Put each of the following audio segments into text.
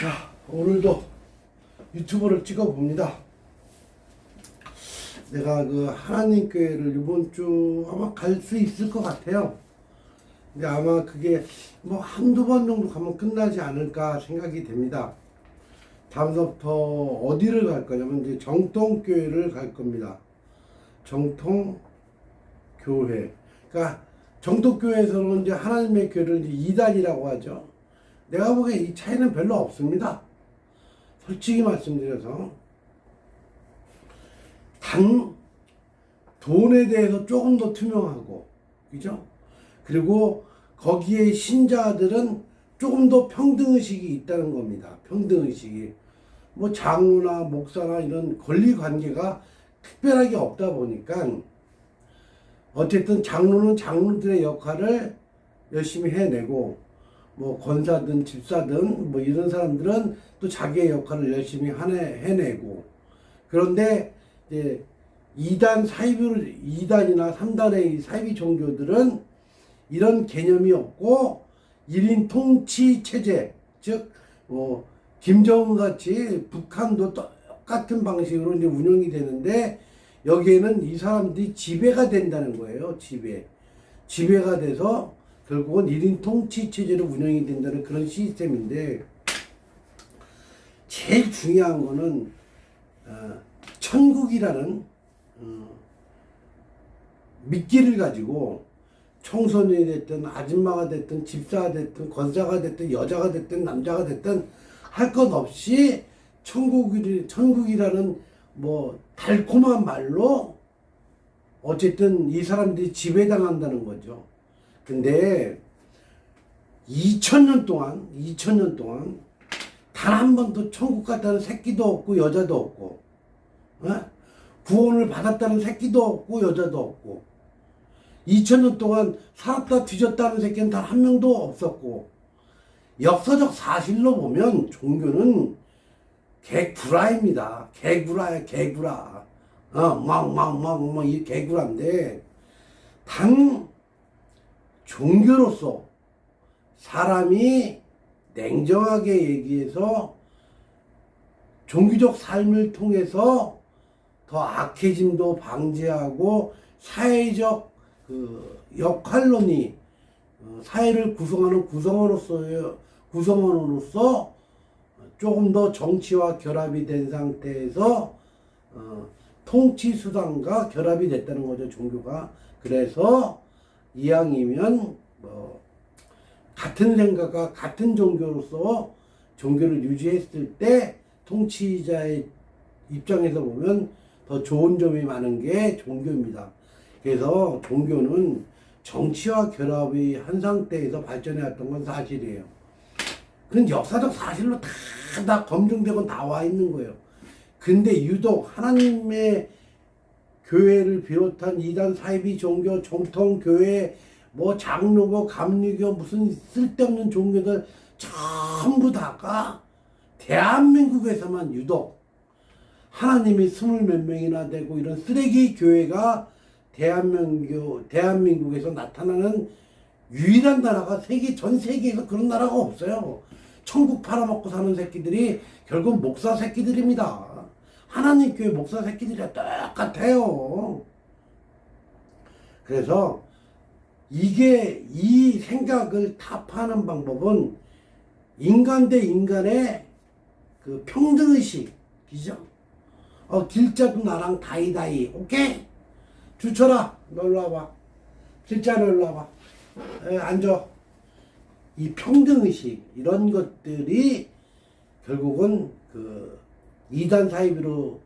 자, 오늘도 유튜브를 찍어봅니다. 내가 그 하나님 교회를 이번 주 아마 갈 수 있을 것 같아요. 근데 아마 그게 뭐 한두 번 정도 가면 끝나지 않을까 생각이 됩니다. 다음부터 어디를 갈 거냐면 이제 정통교회를 갈 겁니다. 정통교회. 그러니까 정통교회에서는 이제 하나님의 교회를 이제 2단이라고 하죠. 내가 보기에 이 차이는 별로 없습니다. 솔직히 말씀드려서. 단, 돈에 대해서 조금 더 투명하고, 그죠? 그리고 거기에 신자들은 조금 더 평등의식이 있다는 겁니다. 평등의식이. 뭐 장로나 목사나 이런 권리 관계가 특별하게 없다 보니까 어쨌든 장로는 장로들의 역할을 열심히 해내고 뭐 권사든 집사든 뭐 이런 사람들은 또 자기의 역할을 열심히 해내고 그런데 이제 2단이나 3단의 사이비 종교들은 이런 개념이 없고 1인 통치 체제, 즉 김정은 같이 북한도 똑같은 방식으로 이제 운영이 되는데 여기에는 이 사람들이 지배가 된다는 거예요. 지배가 돼서 결국은 1인 통치 체제로 운영이 된다는 그런 시스템인데 제일 중요한 거는 천국이라는 미끼를 가지고 청소년이 됐든 아줌마가 됐든 집사가 됐든 권사가 됐든 여자가 됐든 남자가 됐든 할 것 없이 천국이라는 뭐 달콤한 말로 어쨌든 이 사람들이 지배당한다는 거죠. 근데 2000년 동안 단 한 번도 천국 갔다는 새끼도 없고 여자도 없고 구원을 받았다는 새끼도 없고 여자도 없고 2000년 동안 살았다 뒤졌다는 새끼는 단 한 명도 없었고 역사적 사실로 보면 종교는 개구라입니다. 개구라야 개구라. 이 개구라인데 단 종교로서 사람이 냉정하게 얘기해서 종교적 삶을 통해서 더 악해짐도 방지하고 사회적 그 역할론이 사회를 구성하는 구성원으로서 조금 더 정치와 결합이 된 상태에서 통치 수단과 결합이 됐다는 거죠, 종교가. 그래서 이왕이면 같은 생각과 같은 종교로서 종교를 유지했을 때 통치자의 입장에서 보면 더 좋은 점이 많은 게 종교입니다. 그래서 종교는 정치와 결합이 한 상태에서 발전해 왔던 건 사실이에요. 그건 역사적 사실로 다 검증되고 나와 있는 거예요. 근데 유독 하나님의 교회를 비롯한 2단 사이비 종교, 정통교회, 뭐 장로교, 감리교, 무슨 쓸데없는 종교들 전부 다가 대한민국에서만 유독 하나님이 20몇 명이나 되고 이런 쓰레기 교회가 대한민국에서 나타나는 유일한 나라가 전 세계에서 그런 나라가 없어요. 천국 팔아먹고 사는 새끼들이 결국 목사 새끼들입니다. 하나님 교회 목사 새끼들이랑 똑같아요. 그래서 이 생각을 타파하는 방법은 인간 대 인간의 그 평등의식이죠. 길자도 나랑 다이다이, 오케이? 주철아, 너 일로 와봐. 길자, 너 일로 와봐. 앉아. 이 평등의식, 이런 것들이 결국은 그 2단 사이비로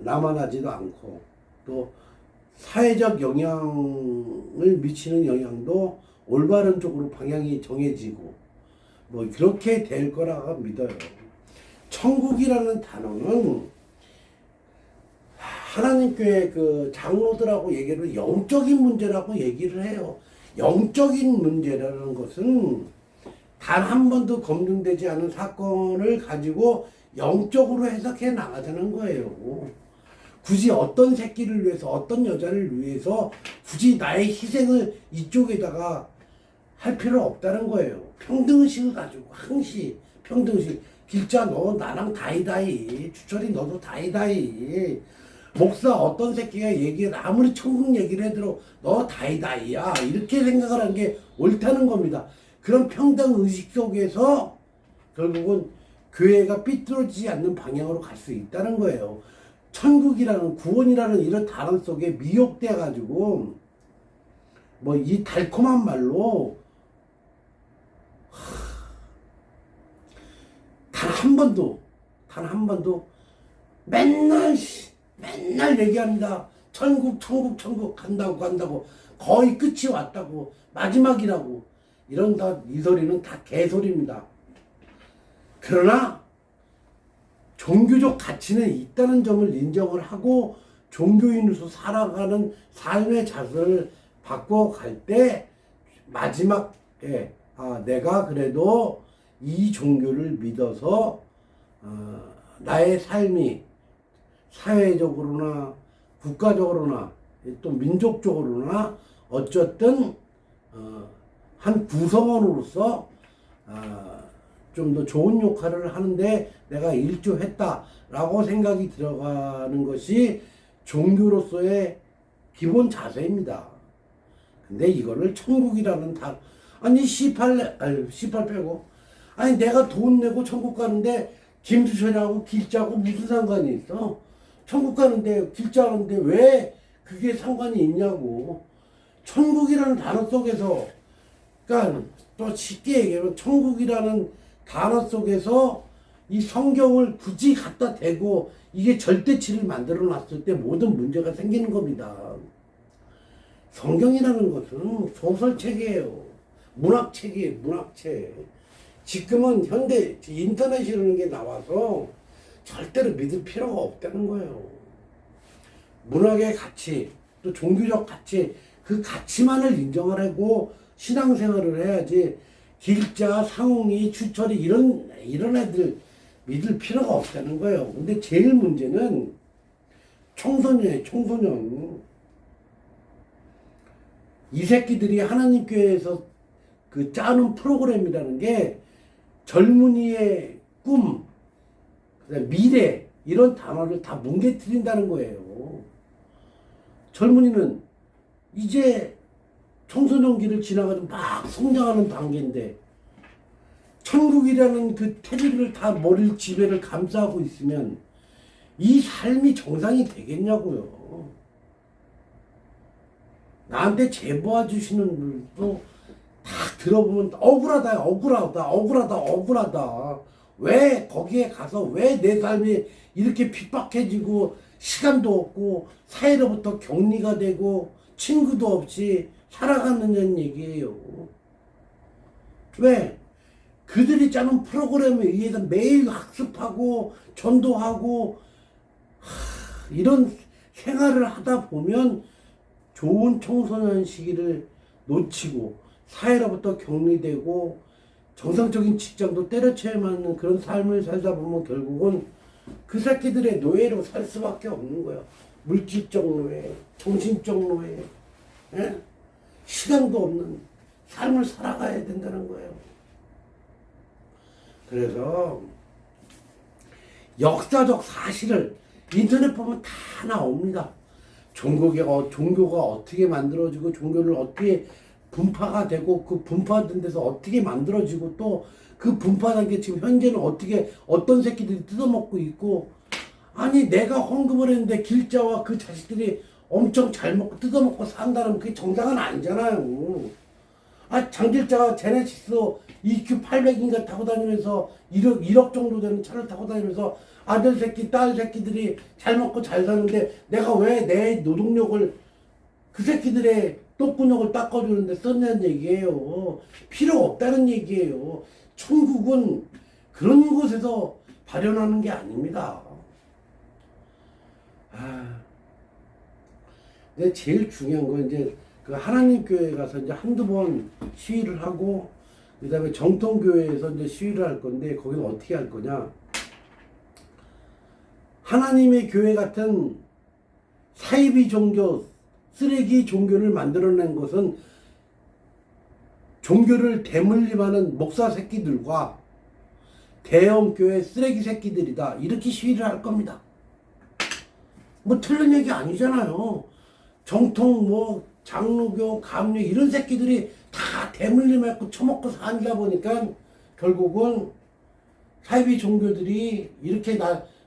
남아나지도 않고 또 사회적 영향을 미치는 영향도 올바른 쪽으로 방향이 정해지고 뭐 그렇게 될 거라고 믿어요. 천국이라는 단어는 하나님교회 그 장로들하고 얘기를 영적인 문제라고 얘기를 해요. 영적인 문제라는 것은 단 한 번도 검증되지 않은 사건을 가지고 영적으로 해석해 나가자는 거예요. 굳이 어떤 새끼를 위해서 어떤 여자를 위해서 굳이 나의 희생을 이쪽에다가 할 필요 없다는 거예요. 평등의식을 가지고 항시 평등의식 길자 너 나랑 다이다이, 주철이 너도 다이다이. 목사 어떤 새끼가 얘기를 아무리 천국 얘기를 해도 너 다이다이야 이렇게 생각을 하는 게 옳다는 겁니다. 그런 평등 의식 속에서 결국은 교회가 삐뚤어지지 않는 방향으로 갈 수 있다는 거예요. 천국이라는 구원이라는 이런 단어 속에 미혹돼 가지고 뭐 이 달콤한 말로 단 한 번도 맨날 얘기합니다. 천국 간다고 거의 끝이 왔다고 마지막이라고 이런 이 소리는 다 개소리입니다. 그러나 종교적 가치는 있다는 점을 인정을 하고 종교인으로서 살아가는 삶의 자세를 바꿔갈 때 마지막에 내가 그래도 이 종교를 믿어서 나의 삶이 사회적으로나 국가적으로나 또 민족적으로나 어쨌든 한 구성원으로서 좀 더 좋은 역할을 하는데 내가 일조했다라고 생각이 들어가는 것이 종교로서의 기본 자세입니다. 근데 이거를 천국이라는 아니 18 빼고 아니 내가 돈 내고 천국 가는데 김수철하고 길자하고 무슨 상관이 있어? 천국 가는데 길자 가는데 왜 그게 상관이 있냐고. 천국이라는 단어 속에서 그러니까 또 쉽게 얘기하면 천국이라는 단어 속에서 이 성경을 굳이 갖다 대고 이게 절대치를 만들어 놨을 때 모든 문제가 생기는 겁니다. 성경이라는 것은 소설책이에요. 문학책이에요. 문학책. 지금은 현대 인터넷이라는 게 나와서 절대로 믿을 필요가 없다는 거예요. 문학의 가치, 또 종교적 가치, 그 가치만을 인정하고 신앙생활을 해야지 길자, 상홍이, 추철이 이런 애들 믿을 필요가 없다는 거예요. 근데 제일 문제는 청소년이에요. 청소년. 이 새끼들이 하나님 교회에서 그 짜는 프로그램이라는 게 젊은이의 꿈, 미래 이런 단어를 다 뭉개뜨린다는 거예요. 젊은이는 이제 청소년기를 지나가지고 막 성장하는 단계인데 천국이라는 그 테두리를 다 머리를 지배를 감싸고 있으면 이 삶이 정상이 되겠냐고요. 나한테 제보해 주시는 분도 다 들어보면 억울하다. 왜 거기에 가서 왜 내 삶이 이렇게 핍박해지고 시간도 없고 사회로부터 격리가 되고 친구도 없이 살아가느냐는 얘기예요. 왜? 그들이 짜는 프로그램에 의해서 매일 학습하고 전도하고 이런 생활을 하다 보면 좋은 청소년 시기를 놓치고 사회로부터 격리되고 정상적인 직장도 때려쳐야 맞는 그런 삶을 살다 보면 결국은 그 새끼들의 노예로 살 수밖에 없는 거야. 물질적 노예, 정신적 노예, 예? 시간도 없는 삶을 살아가야 된다는 거예요. 그래서 역사적 사실을 인터넷 보면 다 나옵니다. 종교가 어떻게 만들어지고 종교를 어떻게 분파가 되고 그 분파된 데서 어떻게 만들어지고 또 그 분파된 게 지금 현재는 어떤 새끼들이 뜯어먹고 있고 아니 내가 헌금을 했는데 길자와 그 자식들이 엄청 잘 먹고 뜯어먹고 산다면 그게 정상은 아니잖아요. 장길자가 제네시스 EQ 800인가 타고 다니면서 1억 정도 되는 차를 타고 다니면서 아들 새끼 딸 새끼들이 잘 먹고 잘 사는데 내가 왜 내 노동력을 그 새끼들의 똥구녕을 닦아주는데 썼냐는 얘기예요. 필요 없다는 얘기예요. 천국은 그런 곳에서 발현하는 게 아닙니다. 근데 제일 중요한 건 이제 그 하나님 교회에 가서 이제 한두 번 시위를 하고 그 다음에 정통교회에서 이제 시위를 할 건데 거기는 어떻게 할 거냐. 하나님의 교회 같은 사이비 종교, 쓰레기 종교를 만들어낸 것은 종교를 대물림하는 목사 새끼들과 대형 교회 쓰레기 새끼들이다. 이렇게 시위를 할 겁니다. 뭐 틀린 얘기 아니잖아요. 정통 뭐 장로교, 감리 이런 새끼들이 다 대물림 맞고 처먹고 사니다 보니까 결국은 사이비 종교들이 이렇게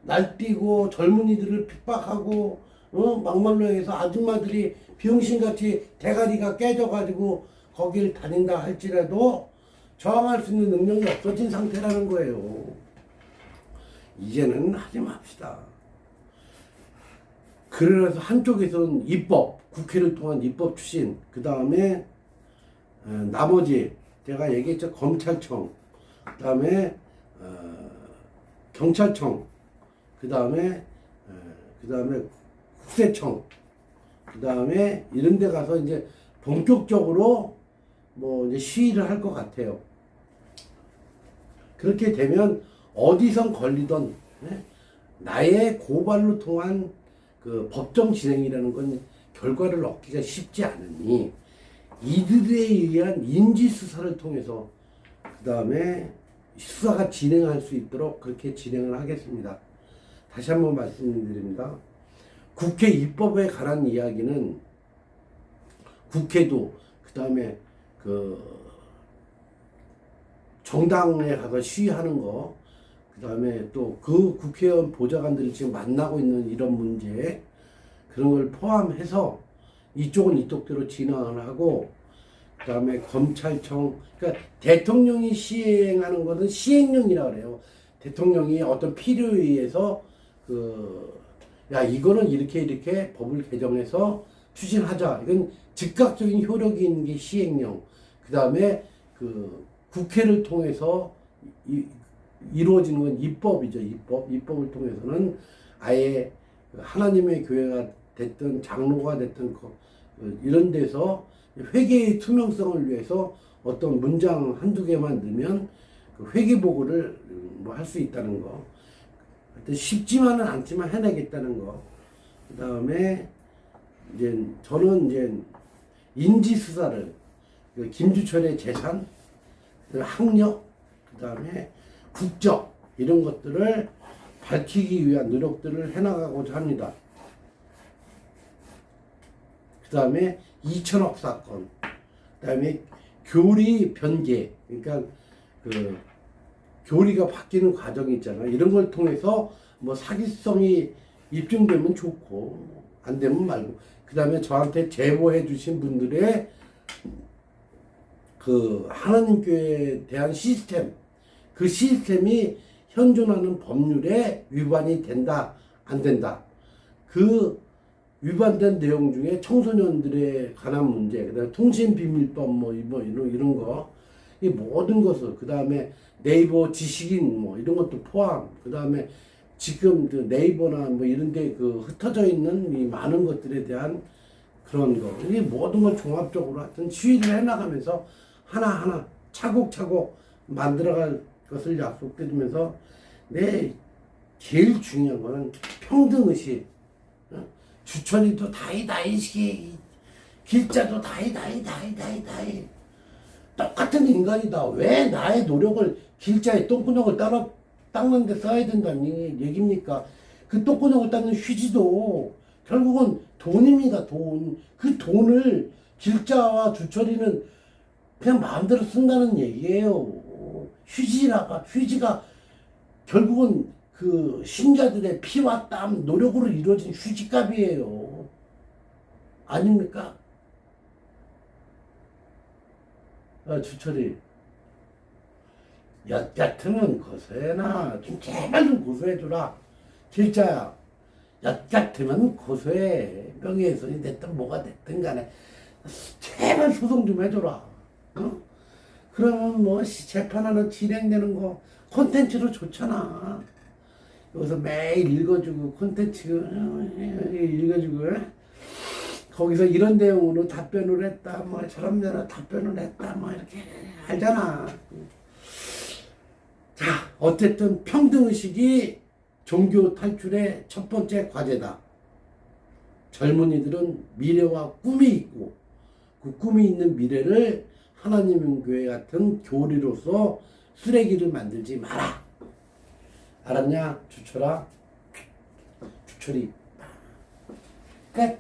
날뛰고 젊은이들을 핍박하고 막말로 해서 아줌마들이 병신같이 대가리가 깨져가지고 거길 다닌다 할지라도 저항할 수 있는 능력이 없어진 상태라는 거예요. 이제는 하지 맙시다. 그래서 한쪽에서는 입법, 국회를 통한 입법 추진, 그 다음에 나머지 제가 얘기했죠. 검찰청, 그 다음에 경찰청, 그 다음에 국세청, 그 다음에 이런 데 가서 이제 본격적으로 뭐 이제 시위를 할 것 같아요. 그렇게 되면 어디선 걸리던 나의 고발로 통한 그 법정 진행이라는 건 결과를 얻기가 쉽지 않으니 이들에 의한 인지 수사를 통해서 그 다음에 수사가 진행할 수 있도록 그렇게 진행을 하겠습니다. 다시 한번 말씀드립니다. 국회 입법에 관한 이야기는 국회도 그 다음에 그 정당에 가서 시위하는 거, 그 다음에 또 그 국회의원 보좌관들이 지금 만나고 있는 이런 문제, 그런 걸 포함해서 이쪽은 이쪽대로 진행을 하고, 그 다음에 검찰청, 그러니까 대통령이 시행하는 것은 시행령이라고 그래요. 대통령이 어떤 필요에 의해서 야 이거는 이렇게 법을 개정해서 추진하자. 이건 즉각적인 효력이 있는 게 시행령. 그 다음에 그 국회를 통해서 이루어지는 건 입법이죠. 입법을 통해서는 아예 하나님의 교회가 됐든 장로가 됐든 이런 데서 회계의 투명성을 위해서 어떤 문장 한두 개만 넣으면 그 회계 보고를 뭐 할 수 있다는 거. 하여튼 쉽지만은 않지만 해내겠다는 거. 그 다음에 이제 저는 이제 인지 수사를 김주철의 재산, 학력, 그 다음에 국적 이런 것들을 밝히기 위한 노력들을 해나가고자 합니다. 그 다음에 2천억 사건, 그 다음에 교리 변개, 그러니까 그 교리가 바뀌는 과정이 있잖아요. 이런 걸 통해서 뭐 사기성이 입증되면 좋고 안 되면 말고, 그 다음에 저한테 제보해 주신 분들의 그 하나님 교회에 대한 시스템, 그 시스템이 현존하는 법률에 위반이 된다 안 된다, 그 위반된 내용 중에 청소년들에 관한 문제, 그다음에 통신비밀법 이런 거, 이 모든 것을, 그 다음에 네이버 지식인 뭐 이런 것도 포함, 그 다음에 지금 그 네이버나 뭐 이런데 그 흩어져 있는 이 많은 것들에 대한 그런 거, 이 모든 걸 종합적으로 하여튼 시위를 해나가면서 하나하나 차곡차곡 만들어갈 것을 약속드리면서, 제일 중요한 거는 평등의식. 주철이도 다이다이시, 길자도 다이다이. 똑같은 인간이다. 왜 나의 노력을 길자에 똥구녕을 닦는 데 써야 된다는 얘기입니까? 그 똥구녕을 닦는 휴지도 결국은 돈입니다. 돈. 그 돈을 길자와 주철이는 그냥 마음대로 쓴다는 얘기예요. 휴지가 결국은 그 신자들의 피와 땀, 노력으로 이루어진 휴지값이에요. 아닙니까? 주철이, 엿 같으면 고소해나. 좀 제발 좀 고소해주라. 길자야, 엿 같으면 고소해. 명예훼손이 됐든 뭐가 됐든 간에 제발 소송 좀 해줘라. 그러면 뭐 재판하는 진행되는 거 콘텐츠로 좋잖아. 여기서 매일 읽어주고 콘텐츠 읽어주고, 거기서 이런 내용으로 답변을 했다, 뭐 저런 데나 답변을 했다, 뭐 이렇게 알잖아. 자, 어쨌든 평등의식이 종교 탈출의 첫 번째 과제다. 젊은이들은 미래와 꿈이 있고, 그 꿈이 있는 미래를 하나님의 교회 같은 교리로서 쓰레기를 만들지 마라. 알았냐? 주철아. 주철이. 끝.